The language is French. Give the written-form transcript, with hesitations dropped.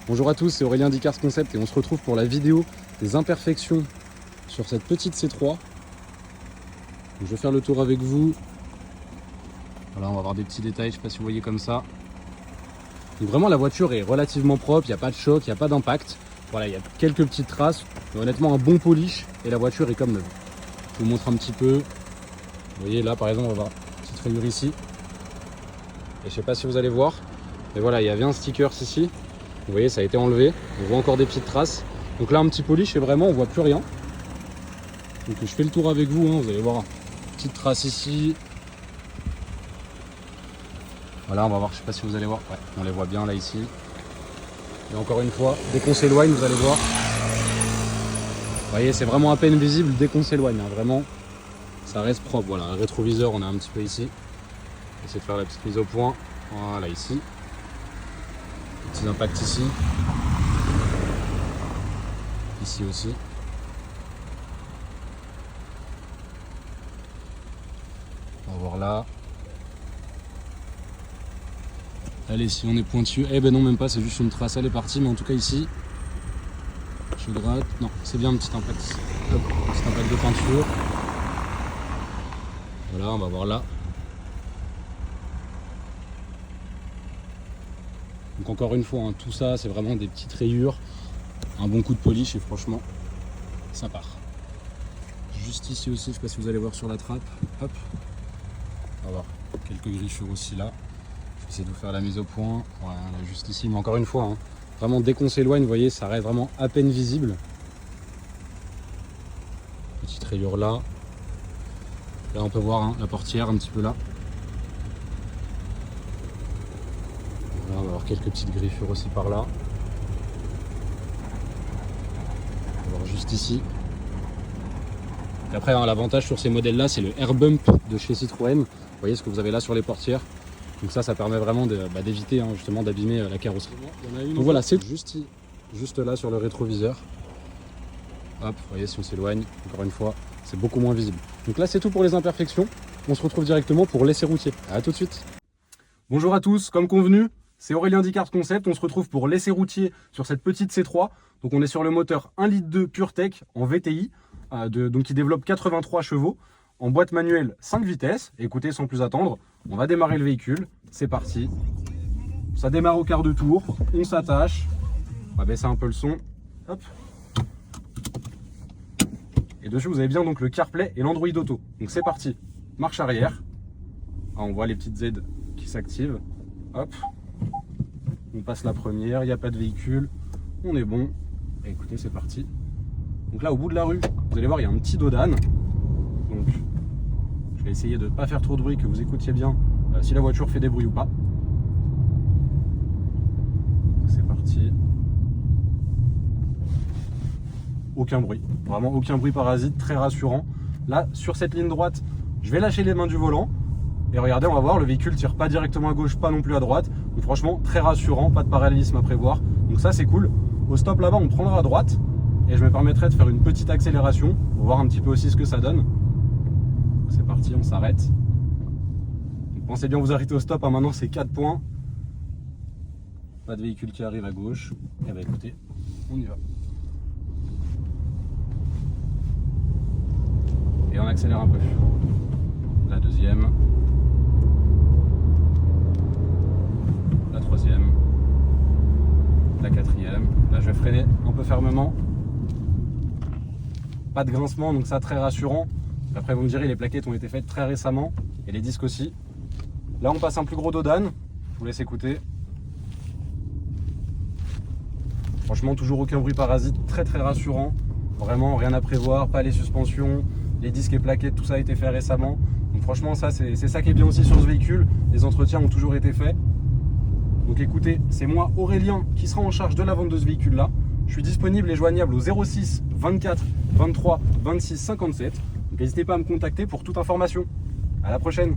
Bonjour à tous, c'est Aurélien d'Icars Concept et on se retrouve pour la vidéo des imperfections sur cette petite C3. Donc, je vais faire le tour avec vous. Voilà, on va avoir des petits détails, je ne sais pas si vous voyez comme ça. Donc vraiment la voiture est relativement propre, il n'y a pas de choc, il n'y a pas d'impact. Voilà, il y a quelques petites traces, mais honnêtement un bon polish et la voiture est comme neuve. Je vous montre un petit peu. Vous voyez là par exemple on va avoir une petite rayure ici. Et je ne sais pas si vous allez voir, mais voilà, il y avait un sticker ici. Vous voyez, ça a été enlevé. On voit encore des petites traces. Donc là, un petit polish et vraiment, on voit plus rien. Donc je fais le tour avec vous. Vous allez voir une petite trace ici. Voilà, on va voir. Je sais pas si vous allez voir. Ouais, on les voit bien là ici. Et encore une fois, dès qu'on s'éloigne, vous allez voir. Vous voyez, c'est vraiment à peine visible dès qu'on s'éloigne. Vraiment, ça reste propre. Voilà, un rétroviseur, on a un petit peu ici. On va essayer de faire la petite mise au point. Voilà, ici. Petits impacts ici. Ici aussi. On va voir là. Allez, si on est pointu. Eh ben non, même pas, c'est juste une trace, elle est partie. Mais en tout cas ici, je gratte. Non, c'est bien un petit impact ici. Hop, un petit impact de peinture. Voilà, on va voir là. Donc encore une fois, tout ça c'est vraiment des petites rayures, un bon coup de polish et franchement ça part. Juste ici aussi, je ne sais pas si vous allez voir sur la trappe, hop, on va voir quelques griffures aussi là. Je vais essayer de vous faire la mise au point, voilà, juste ici, mais encore une fois, vraiment dès qu'on s'éloigne, vous voyez, ça reste vraiment à peine visible. Petite rayure là, là on peut voir la portière un petit peu là. On va avoir quelques petites griffures aussi par là. On va voir juste ici. Et après, l'avantage sur ces modèles-là, c'est le air bump de chez Citroën. Vous voyez ce que vous avez là sur les portières. Donc ça permet vraiment d'éviter justement d'abîmer la carrosserie. Donc voilà, c'est juste là sur le rétroviseur. Hop, vous voyez si on s'éloigne, encore une fois, c'est beaucoup moins visible. Donc là, c'est tout pour les imperfections. On se retrouve directement pour l'essai routier. À tout de suite. Bonjour à tous, comme convenu. C'est Aurélien d'Icars Concept, on se retrouve pour l'essai routier sur cette petite C3. Donc on est sur le moteur 1,2 litre PureTech en VTI, donc qui développe 83 chevaux, en boîte manuelle 5 vitesses. Écoutez, sans plus attendre, on va démarrer le véhicule, c'est parti. Ça démarre au quart de tour, on s'attache, on va baisser un peu le son, hop. Et dessus vous avez bien donc le CarPlay et l'Android Auto. Donc c'est parti, marche arrière, on voit les petites Z qui s'activent, hop. On passe la première, il n'y a pas de véhicule, on est bon. Et écoutez, c'est parti. Donc là, au bout de la rue, vous allez voir, il y a un petit dos d'âne. Donc, je vais essayer de ne pas faire trop de bruit, que vous écoutiez bien si la voiture fait des bruits ou pas. C'est parti. Aucun bruit, vraiment aucun bruit parasite, très rassurant. Là, sur cette ligne droite, je vais lâcher les mains du volant. Et regardez, on va voir, le véhicule tire pas directement à gauche, pas non plus à droite. Donc franchement, très rassurant, pas de parallélisme à prévoir. Donc ça, c'est cool. Au stop là-bas, on prendra à droite. Et je me permettrai de faire une petite accélération pour voir un petit peu aussi ce que ça donne. C'est parti, on s'arrête. Pensez bien vous arrêter au stop, hein. Maintenant c'est 4 points. Pas de véhicule qui arrive à gauche. Et bah écoutez, on y va. Et on accélère un peu. La deuxième. La troisième. La quatrième. Là je vais freiner un peu fermement. Pas de grincement, donc ça très rassurant. Après vous me direz, les plaquettes ont été faites très récemment. Et les disques aussi. Là on passe un plus gros Dodane. Je vous laisse écouter. Franchement toujours aucun bruit parasite, très rassurant. Vraiment rien à prévoir, pas les suspensions, les disques et plaquettes, tout ça a été fait récemment. Donc franchement ça c'est ça qui est bien aussi sur ce véhicule. Les entretiens ont toujours été faits. Donc écoutez, c'est moi Aurélien qui sera en charge de la vente de ce véhicule là. Je suis disponible et joignable au 06 24 23 26 57. Donc n'hésitez pas à me contacter pour toute information. À la prochaine.